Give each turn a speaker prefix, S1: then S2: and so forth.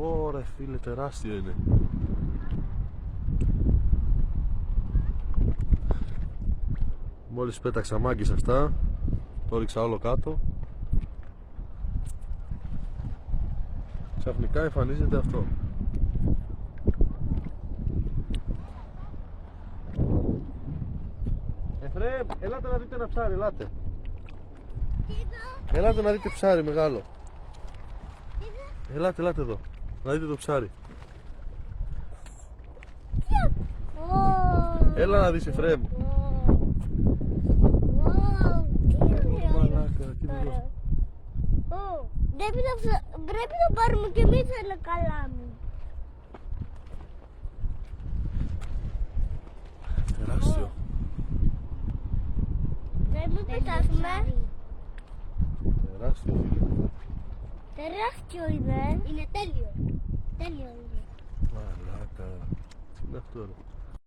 S1: Ωραία φίλε, τεράστιο είναι. Μόλις πέταξα μάγκες αυτά, το ρίξα όλο κάτω. Ξαφνικά εμφανίζεται αυτό. Εφραίμ, ελάτε να δείτε ένα ψάρι, ελάτε. Ελάτε να δείτε ψάρι μεγάλο. Ελάτε εδώ, να δείτε το ψάρι. Έλα να δεις Εφραίμ. Μαλάκα, κοίτα εδώ.
S2: Πρέπει να πάρουμε και εμείς ένα καλάμι.
S1: Τεράστιο.
S2: Πρέπει να πετάσουμε.
S1: Τεράστιο φίλε.
S2: Τεράστιο είναι. Είναι τέλειο. Τέλειο είναι.
S1: Μαλάκα. Τι είναι αυτό ρε.